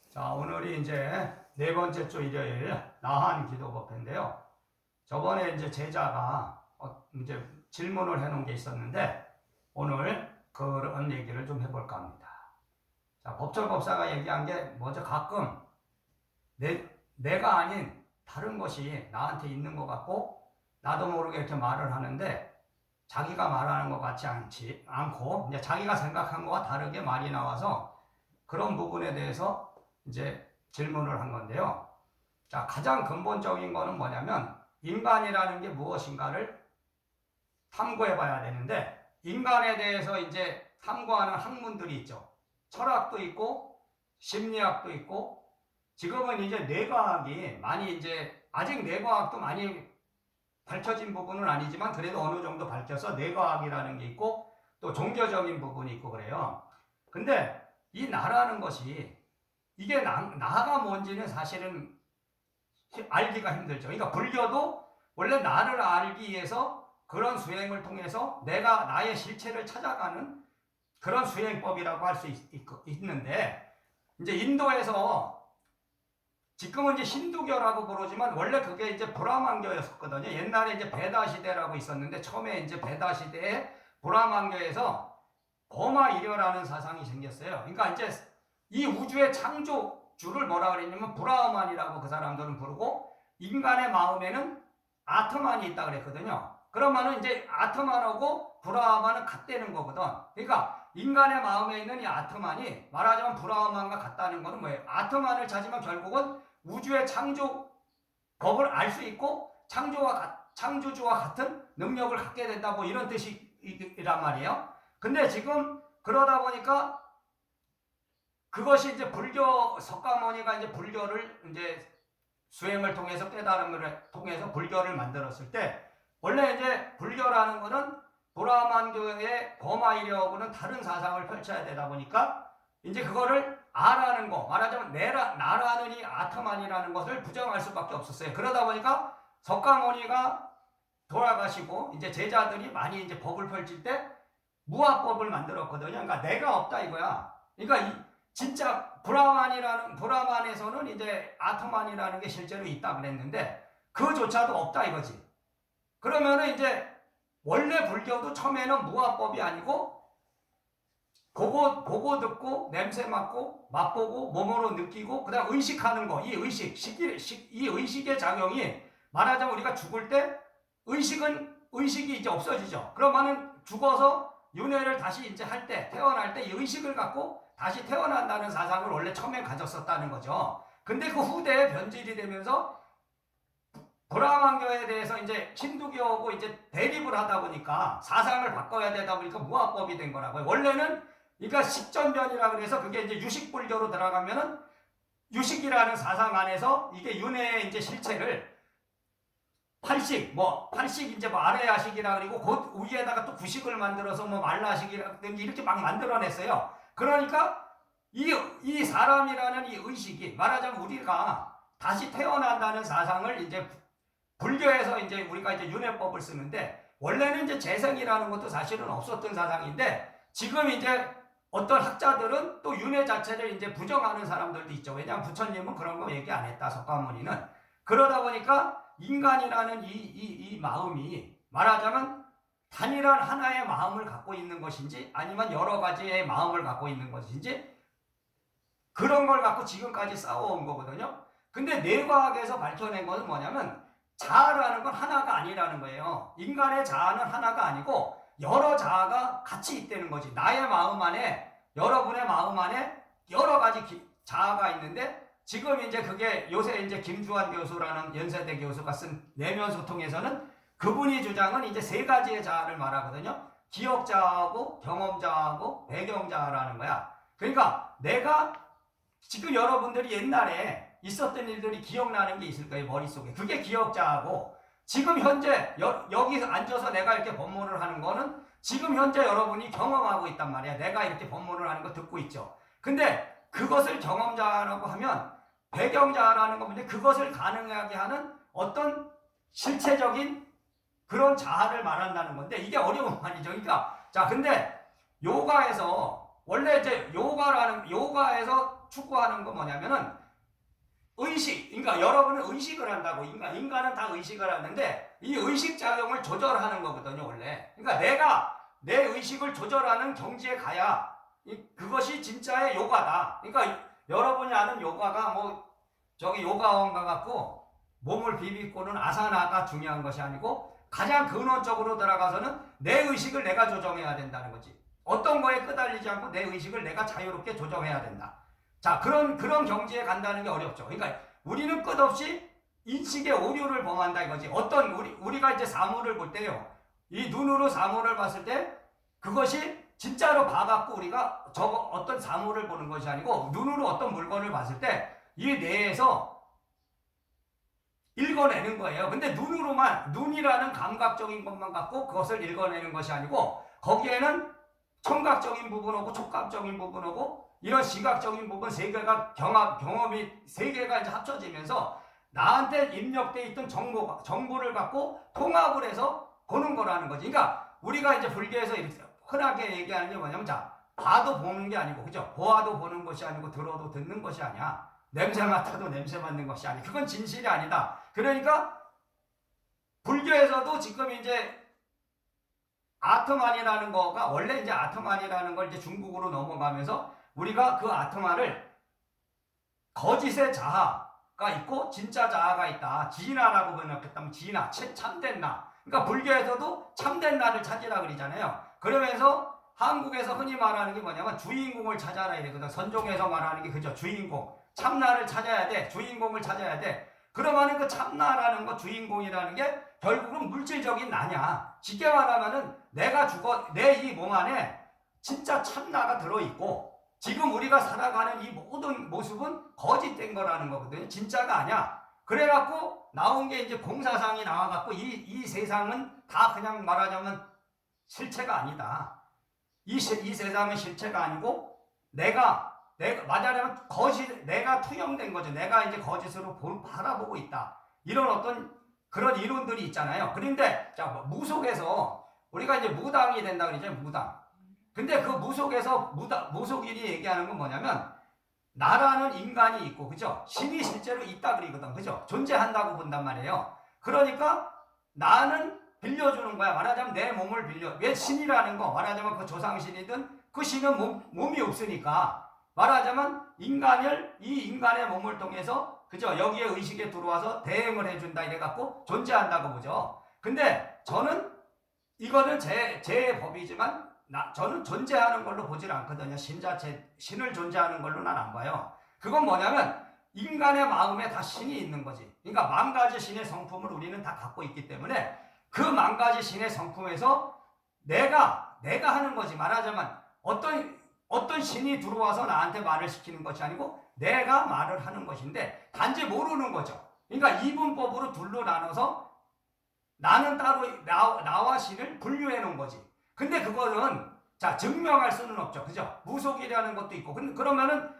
자, 오늘이 이제 네 번째 주 일요일 나한 기도법회인데요. 저번에 이제 제자가 이제 질문을 해놓은 게 있었는데 오늘 그런 얘기를 좀 해볼까 합니다. 자, 법철법사가 얘기한 게 뭐죠? 가끔 내가 아닌 다른 것이 나한테 있는 것 같고 나도 모르게 이렇게 말을 하는데 자기가 말하는 것 같지 않고 이제 자기가 생각한 것과 다르게 말이 나와서 그런 부분에 대해서 이제 질문을 한 건데요. 자, 가장 근본적인 거는 뭐냐면 인간이라는 게 무엇인가를 탐구해 봐야 되는데 인간에 대해서 이제 탐구하는 학문들이 있죠. 철학도 있고 심리학도 있고 지금은 이제 뇌과학이 많이 이제 아직 뇌과학도 많이 밝혀진 부분은 아니지만 그래도 어느 정도 밝혀서 뇌과학이라는 게 있고 또 종교적인 부분이 있고 그래요. 근데 이 나라는 것이 이게 나가 뭔지는 사실은 알기가 힘들죠. 그러니까 불교도 원래 나를 알기 위해서 그런 수행을 통해서 내가 나의 실체를 찾아가는 그런 수행법이라고 할 수 있는데 이제 인도에서 지금은 이제 힌두교라고 부르지만 원래 그게 이제 브라만교였었거든요. 옛날에 이제 베다 시대라고 있었는데 처음에 이제 베다 시대에 브라만교에서 거마이려라는 사상이 생겼어요. 그러니까 이제 이 우주의 창조주를 뭐라 그랬냐면 브라흐만이라고 그 사람들은 부르고 인간의 마음에는 아트만이 있다 그랬거든요. 그러면은 이제 아트만하고 브라흐만은 같다는 거거든. 그러니까 인간의 마음에 있는 이 아트만이 말하자면 브라흐만과 같다는 거는 뭐예요? 아트만을 찾으면 결국은 우주의 창조법을 알 수 있고 창조주와 같은 능력을 갖게 된다 뭐 이런 뜻이란 말이에요. 근데 지금 그러다 보니까 그것이 이제 불교 석가모니가 이제 불교를 이제 수행을 통해서 깨달음을 통해서 불교를 만들었을 때 원래 이제 불교라는 거는 브라만교의 거마이려하고는 다른 사상을 펼쳐야 되다 보니까 이제 그거를 아라는 거 말하자면 나라는 이 아트만이라는 것을 부정할 수밖에 없었어요. 그러다 보니까 석가모니가 돌아가시고 이제 제자들이 많이 이제 법을 펼칠 때 무아법을 만들었거든요. 그러니까 내가 없다 이거야. 그러니까 진짜 브라만에서는 이제 아트만이라는 게 실제로 있다 그랬는데 그조차도 없다 이거지. 그러면은 이제 원래 불교도 처음에는 무아법이 아니고 보고 듣고 냄새 맡고 맛보고 몸으로 느끼고 그다음 의식하는 거, 이 의식의 작용이 말하자면 우리가 죽을 때 의식이 이제 없어지죠. 그러면은 죽어서 윤회를 다시 이제 할 때 태어날 때 이 의식을 갖고 다시 태어난다는 사상을 원래 처음에 가졌었다는 거죠. 근데 그 후대에 변질이 되면서 브라만교에 대해서 이제 힌두교하고 이제 대립을 하다 보니까 사상을 바꿔야 되다 보니까 무아법이 된 거라고요. 원래는 그러니까 식전변이라 그래서 그게 이제 유식불교로 들어가면은 유식이라는 사상 안에서 이게 윤회의 이제 실체를 팔식 이제 아래야식이라 그리고 곧 위에다가 또 구식을 만들어서 말라식이라든지 이렇게 막 만들어냈어요. 그러니까 이 사람이라는 이 의식이 말하자면 우리가 다시 태어난다는 사상을 이제 불교에서 이제 우리가 이제 윤회법을 쓰는데 원래는 이제 재생이라는 것도 사실은 없었던 사상인데 지금 이제 어떤 학자들은 또 윤회 자체를 이제 부정하는 사람들도 있죠. 왜냐하면 부처님은 그런 거 얘기 안 했다. 석가모니는. 그러다 보니까 인간이라는 이 마음이 말하자면 단일한 하나의 마음을 갖고 있는 것인지 아니면 여러 가지의 마음을 갖고 있는 것인지 그런 걸 갖고 지금까지 싸워온 거거든요. 근데 뇌과학에서 밝혀낸 것은 뭐냐면 자아라는 건 하나가 아니라는 거예요. 인간의 자아는 하나가 아니고 여러 자아가 같이 있다는 거지. 나의 마음 안에 여러분의 마음 안에 여러 가지 자아가 있는데 지금 이제 그게 요새 이제 김주환 교수라는 연세대 교수가 쓴 내면 소통에서는 그분이 주장은 이제 세 가지의 자아를 말하거든요. 기억 자아하고 경험 자아하고 배경 자아라는 거야. 그러니까 내가 지금 여러분들이 옛날에 있었던 일들이 기억나는 게 있을 거예요. 머릿속에. 그게 기억 자아고 지금 현재 여기서 앉아서 내가 이렇게 법문을 하는 거는 지금 현재 여러분이 경험하고 있단 말이야. 내가 이렇게 법문을 하는 거 듣고 있죠. 근데 그것을 경험자라고 하면 배경자라는 건데 그것을 가능하게 하는 어떤 실체적인 그런 자아를 말한다는 건데 이게 어려운 말이죠. 그러니까 자 근데 요가에서 원래 이제 요가에서 추구하는 거 뭐냐면은 의식, 그러니까 여러분은 의식을 한다고. 인간은 다 의식을 하는데 이 의식 작용을 조절하는 거거든요, 원래. 그러니까 내가 내 의식을 조절하는 경지에 가야 그것이 진짜의 요가다. 그러니까 여러분이 아는 요가가 뭐 저기 요가원 가갖고 몸을 비비고는 아사나가 중요한 것이 아니고 가장 근원적으로 들어가서는 내 의식을 내가 조정해야 된다는 거지. 어떤 거에 끄달리지 않고 내 의식을 내가 자유롭게 조정해야 된다. 자, 그런 경지에 간다는 게 어렵죠. 그러니까 우리는 끝없이 인식의 오류를 범한다 이거지. 우리가 이제 사물을 볼 때요. 이 눈으로 사물을 봤을 때 그것이 진짜로 봐갖고 우리가 어떤 사물을 보는 것이 아니고 눈으로 어떤 물건을 봤을 때 이 뇌에서 읽어내는 거예요. 근데 눈이라는 감각적인 것만 갖고 그것을 읽어내는 것이 아니고 거기에는 청각적인 부분하고 촉각적인 부분하고 이런 시각적인 부분 세 개가 경험이 세 개가 이제 합쳐지면서 나한테 입력돼 있던 정보를 갖고 통합을 해서 보는 거라는 거지. 그러니까 우리가 이제 불교에서 이렇게 흔하게 얘기하는 게 뭐냐면 자, 봐도 보는 게 아니고 그죠? 보아도 보는 것이 아니고 들어도 듣는 것이 아니야. 냄새 맡아도 냄새 맡는 것이 아니야. 그건 진실이 아니다. 그러니까 불교에서도 지금 이제 아트만이라는 거가 원래 이제 아트만이라는 걸 이제 중국으로 넘어가면서 우리가 그 아트만을 거짓의 자아가 있고 진짜 자아가 있다. 진화라고 번역했다면 진화, 참된 나. 그러니까 불교에서도 참된 나를 찾으라 그러잖아요. 그러면서 한국에서 흔히 말하는 게 뭐냐면 주인공을 찾아라 이러거든. 선종에서 말하는 게 그죠. 주인공. 참나를 찾아야 돼. 주인공을 찾아야 돼. 그러면은 그 참나라는 거 주인공이라는 게 결국은 물질적인 나냐. 쉽게 말하면은 내가 내 이 몸 안에 진짜 참나가 들어있고 지금 우리가 살아가는 이 모든 모습은 거짓된 거라는 거거든요. 진짜가 아니야. 그래갖고 나온 게 이제 공사상이 나와갖고 이 세상은 다 그냥 말하자면 실체가 아니다. 이 세상은 실체가 아니고 내가 말하자면 내가 투영된 거죠. 내가 이제 거짓으로 바라보고 있다. 이런 어떤 그런 이론들이 있잖아요. 그런데 자, 무속에서 우리가 이제 무당이 된다 그러죠. 무당. 근데 그 무속에서 무속인이 얘기하는 건 뭐냐면 나라는 인간이 있고 그죠? 신이 실제로 있다 그러거든. 그죠? 존재한다고 본단 말이에요. 그러니까 나는 빌려주는 거야. 말하자면 내 몸을 왜 신이라는 거 말하자면 그 조상신이든 그 신은 몸이 없으니까 말하자면 이 인간의 몸을 통해서 그죠? 여기에 의식에 들어와서 대행을 해준다 이래갖고 존재한다고 보죠. 근데 저는 이거는 제 법이지만 저는 존재하는 걸로 보질 않거든요. 신을 존재하는 걸로 난 안 봐요. 그건 뭐냐면 인간의 마음에 다 신이 있는 거지. 그러니까 만 가지 신의 성품을 우리는 다 갖고 있기 때문에 그 만 가지 신의 성품에서 내가 하는 거지. 말하자면 어떤 신이 들어와서 나한테 말을 시키는 것이 아니고 내가 말을 하는 것인데 단지 모르는 거죠. 그러니까 이분법으로 둘로 나눠서 나는 따로 나와 신을 분류해 놓은 거지. 근데 그거는 자 증명할 수는 없죠. 그죠? 무속이라는 것도 있고. 그러면은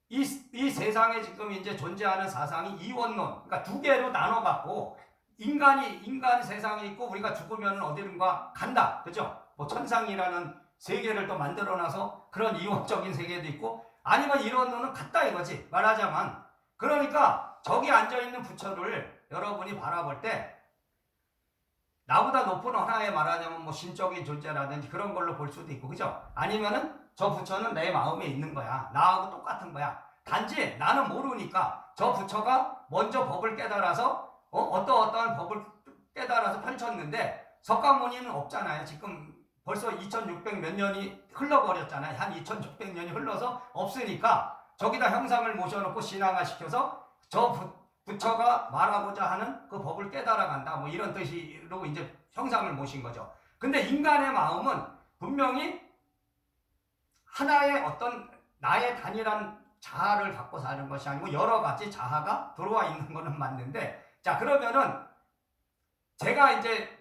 이 세상에 지금 이제 존재하는 사상이 이원론, 그러니까 두 개로 나눠갖고 인간 세상에 있고 우리가 죽으면 어디론가 간다. 그죠? 뭐 천상이라는 세계를 또 만들어놔서 그런 이원적인 세계도 있고 아니면 이론론은 같다 이거지. 말하자면 그러니까 저기 앉아있는 부처를 여러분이 바라볼 때 나보다 높은 하나의 말하자면 뭐 신적인 존재라든지 그런 걸로 볼 수도 있고 그죠? 아니면은 저 부처는 내 마음에 있는 거야. 나하고 똑같은 거야. 단지 나는 모르니까 저 부처가 먼저 법을 깨달아서 어떠한 법을 깨달아서 펼쳤는데 석가모니는 없잖아요. 지금 벌써 2600 몇 년이 흘러버렸잖아요. 한 2600년이 흘러서 없으니까 저기다 형상을 모셔놓고 신앙화시켜서 저 부처가 말하고자 하는 그 법을 깨달아간다. 뭐 이런 뜻으로 이제 형상을 모신 거죠. 근데 인간의 마음은 분명히 하나의 어떤 나의 단일한 자아를 갖고 사는 것이 아니고 여러 가지 자아가 들어와 있는 거는 맞는데 자 그러면은 제가 이제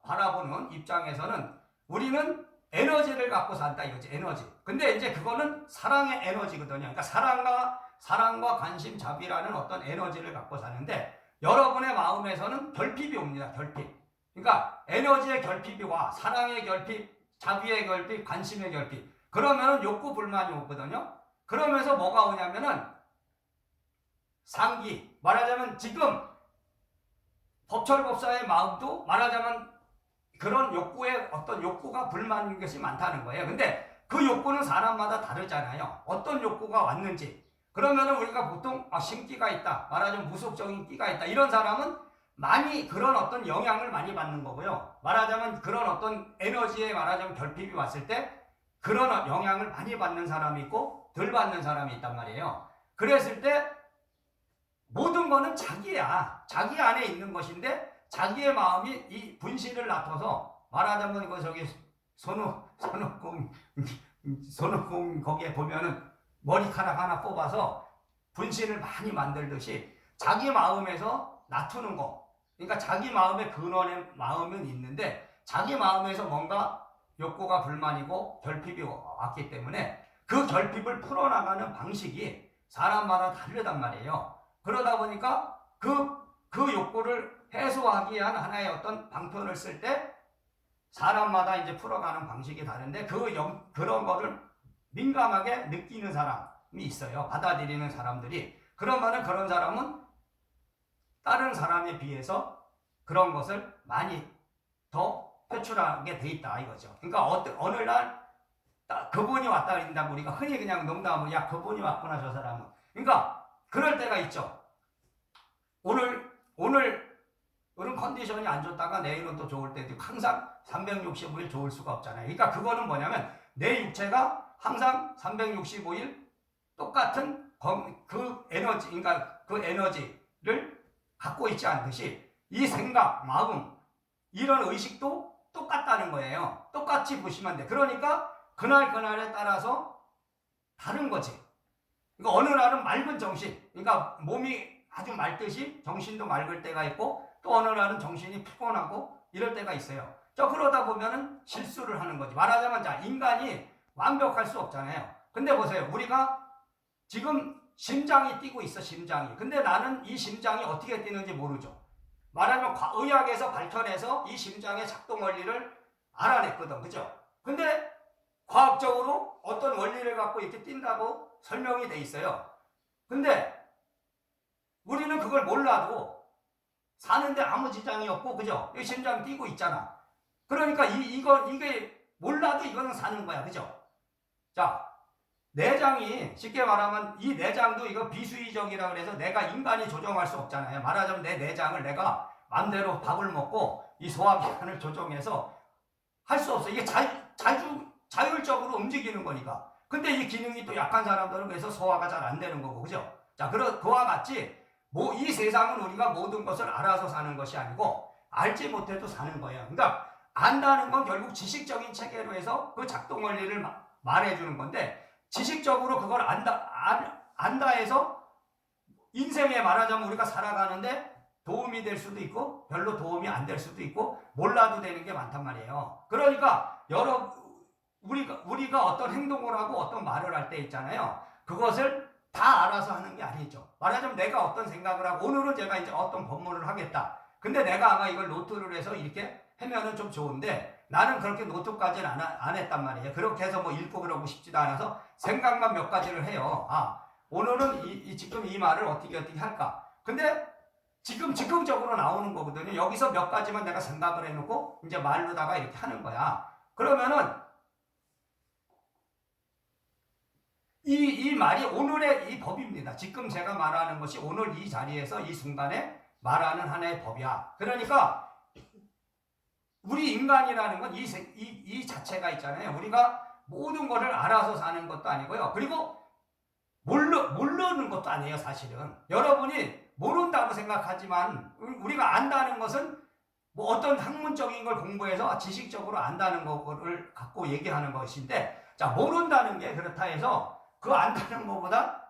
바라보는 입장에서는 우리는 에너지를 갖고 산다 이거지. 에너지. 근데 이제 그거는 사랑의 에너지거든요. 그러니까 사랑과 관심, 자비라는 어떤 에너지를 갖고 사는데 여러분의 마음에서는 결핍이 옵니다. 결핍. 그러니까 에너지의 결핍이 와. 사랑의 결핍, 자비의 결핍, 관심의 결핍. 그러면은 욕구 불만이 오거든요. 그러면서 뭐가 오냐면은 상기, 말하자면 지금 법철법사의 마음도 말하자면 그런 욕구에 어떤 욕구가 불만인 것이 많다는 거예요. 근데 그 욕구는 사람마다 다르잖아요. 어떤 욕구가 왔는지. 그러면은 우리가 보통 심기가 있다, 말하자면 무속적인 끼가 있다, 이런 사람은 많이 그런 어떤 영향을 많이 받는 거고요. 말하자면 그런 어떤 에너지에 말하자면 결핍이 왔을 때 그런 영향을 많이 받는 사람이 있고 덜 받는 사람이 있단 말이에요. 그랬을 때 모든 거는 자기야. 자기 안에 있는 것인데 자기의 마음이 이 분신을 나타서 말하자면 그 저기 손오공 거기에 보면은 머리카락 하나 뽑아서 분신을 많이 만들듯이 자기 마음에서 나투는 거. 그러니까 자기 마음의 근원의 마음은 있는데 자기 마음에서 뭔가 욕구가 불만이고 결핍이 왔기 때문에 그 결핍을 풀어나가는 방식이 사람마다 다르단 말이에요. 그러다 보니까 그 욕구를 해소하기 위한 하나의 어떤 방편을 쓸 때 사람마다 이제 풀어가는 방식이 다른데 그런 거를 민감하게 느끼는 사람이 있어요. 받아들이는 사람들이. 그러면은 그런 사람은 다른 사람에 비해서 그런 것을 많이 더 표출하게 돼 있다 이거죠. 그러니까 어느 날 그분이 왔다 그런다고 우리가 흔히 그냥 농담으로 야 그분이 왔구나 저 사람은. 그러니까 그럴 때가 있죠. 오늘은 컨디션이 안 좋다가 내일은 또 좋을 때도 항상 365일 좋을 수가 없잖아요. 그러니까 그거는 뭐냐면 내 육체가 항상 365일 똑같은 그 에너지, 그러니까 그 에너지를 갖고 있지 않듯이 이 생각, 마음, 이런 의식도 똑같다는 거예요. 똑같이 보시면 돼. 그러니까 그날에 따라서 다른 거지. 그러니까 어느 날은 맑은 정신, 그러니까 몸이 아주 맑듯이 정신도 맑을 때가 있고 또 어느 날은 정신이 피곤하고 이럴 때가 있어요. 그러다 보면은 실수를 하는 거지. 말하자면 자, 인간이 완벽할 수 없잖아요. 근데 보세요. 우리가 지금 심장이 뛰고 있어, 심장이. 근데 나는 이 심장이 어떻게 뛰는지 모르죠. 말하자면 의학에서 발전해서 이 심장의 작동 원리를 알아냈거든. 그죠? 근데 과학적으로 어떤 원리를 갖고 이렇게 뛴다고 설명이 돼 있어요. 근데 우리는 그걸 몰라도 사는데 아무 지장이 없고, 그죠? 이 심장이 뛰고 있잖아. 그러니까 이게 몰라도 이거는 사는 거야. 그죠? 자, 내장이 쉽게 말하면 이 내장도 이거 비수의적이라 그래서 내가 인간이 조정할 수 없잖아요. 말하자면 내 내장을 내가 마음대로 밥을 먹고 이 소화기관을 조정해서 할 수 없어. 이게 자율적으로 움직이는 거니까. 근데 이 기능이 또 약한 사람들은 그래서 소화가 잘 안 되는 거고, 그죠? 자, 그와 같이 이 세상은 우리가 모든 것을 알아서 사는 것이 아니고 알지 못해도 사는 거예요. 그러니까 안다는 건 결국 지식적인 체계로 해서 그 작동 원리를 말해주는 건데 지식적으로 그걸 안다 해서 인생에 말하자면 우리가 살아가는데 도움이 될 수도 있고 별로 도움이 안 될 수도 있고 몰라도 되는 게 많단 말이에요. 그러니까 우리가 어떤 행동을 하고 어떤 말을 할 때 있잖아요. 그것을 다 알아서 하는 게 아니죠. 말하자면 내가 어떤 생각을 하고 오늘은 제가 이제 어떤 법문을 하겠다. 근데 내가 아마 이걸 노트를 해서 이렇게 하면은 좀 좋은데 나는 그렇게 노트까지는 안 했단 말이에요. 그렇게 해서 뭐 읽고 그러고 싶지도 않아서 생각만 몇 가지를 해요. 오늘은 지금 이 말을 어떻게 할까. 근데 지금 즉흥적으로 나오는 거거든요. 여기서 몇 가지만 내가 생각을 해놓고 이제 말로다가 이렇게 하는 거야. 그러면은 이 말이 오늘의 이 법입니다. 지금 제가 말하는 것이 오늘 이 자리에서 이 순간에 말하는 하나의 법이야. 그러니까 우리 인간이라는 건 이 자체가 있잖아요. 우리가 모든 것을 알아서 사는 것도 아니고요. 그리고 모르는 것도 아니에요, 사실은. 여러분이 모른다고 생각하지만 우리가 안다는 것은 뭐 어떤 학문적인 걸 공부해서 지식적으로 안다는 거를 갖고 얘기하는 것인데, 자, 모른다는 게 그렇다 해서 그 안다는 것보다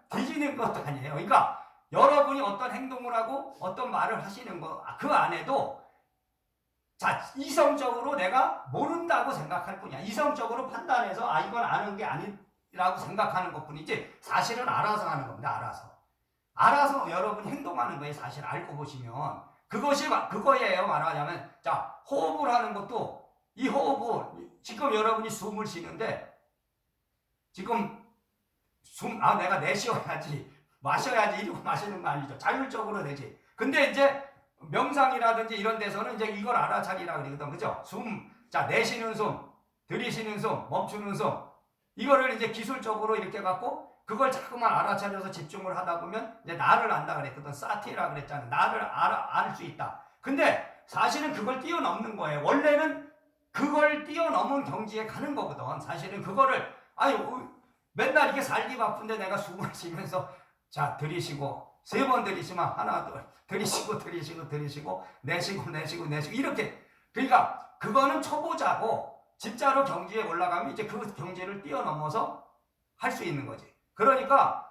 뒤지는 것도 아니에요. 그러니까 여러분이 어떤 행동을 하고 어떤 말을 하시는 거, 그 안에도 자, 이성적으로 내가 모른다고 생각할 뿐이야. 이성적으로 판단해서 이건 아는 게 아니라고 생각하는 것 뿐이지 사실은 알아서 하는 겁니다. 알아서 여러분이 행동하는 거예요. 사실 알고 보시면 그거예요. 말하자면 자, 호흡을 하는 것도 이 호흡을 지금 여러분이 숨을 쉬는데 지금 내가 내쉬어야지, 마셔야지 이러고 마시는 거 아니죠. 자율적으로 되지. 근데 이제 명상이라든지 이런 데서는 이제 이걸 알아차리라 그러거든. 그죠? 자, 내쉬는 숨, 들이쉬는 숨, 멈추는 숨. 이거를 이제 기술적으로 이렇게 갖고 그걸 자꾸만 알아차려서 집중을 하다 보면 이제 나를 안다 그랬거든. 사티라 그랬잖아. 나를 알 수 있다. 근데 사실은 그걸 뛰어넘는 거예요. 원래는 그걸 뛰어넘은 경지에 가는 거거든. 사실은 그거를 맨날 이렇게 살기 바쁜데 내가 숨을 쉬면서 자, 들이쉬고 3번 들이쉬면 하나 둘 들이쉬고 내쉬고 이렇게. 그러니까 그거는 초보자고 진짜로 경지에 올라가면 이제 그 경지를 뛰어넘어서 할 수 있는 거지. 그러니까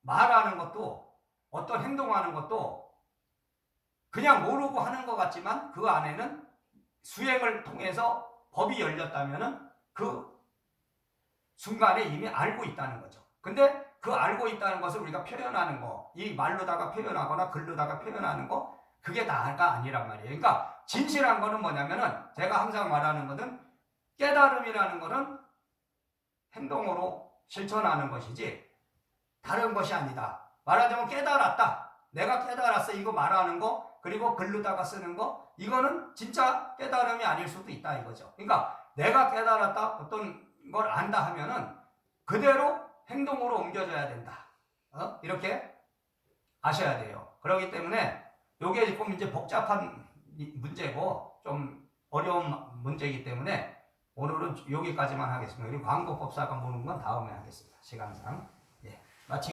말하는 것도 어떤 행동하는 것도 그냥 모르고 하는 것 같지만 그 안에는 수행을 통해서 법이 열렸다면은 그 순간에 이미 알고 있다는 거죠. 근데 그 알고 있다는 것을 우리가 표현하는 거, 이 말로다가 표현하거나 글로다가 표현하는 거, 그게 다가 아니란 말이에요. 그러니까 진실한 거는 뭐냐면은 제가 항상 말하는 것은 깨달음이라는 거는 행동으로 실천하는 것이지 다른 것이 아니다. 말하자면 깨달았다. 내가 깨달았어. 이거 말하는 거, 그리고 글로다가 쓰는 거, 이거는 진짜 깨달음이 아닐 수도 있다 이거죠. 그러니까 내가 깨달았다, 어떤 걸 안다 하면은 그대로 행동으로 옮겨져야 된다. 이렇게 아셔야 돼요. 그렇기 때문에 이게 조금 이제 복잡한 문제고 좀 어려운 문제이기 때문에 오늘은 여기까지만 하겠습니다. 그리고 광고법사가 보는 건 다음에 하겠습니다. 시간상.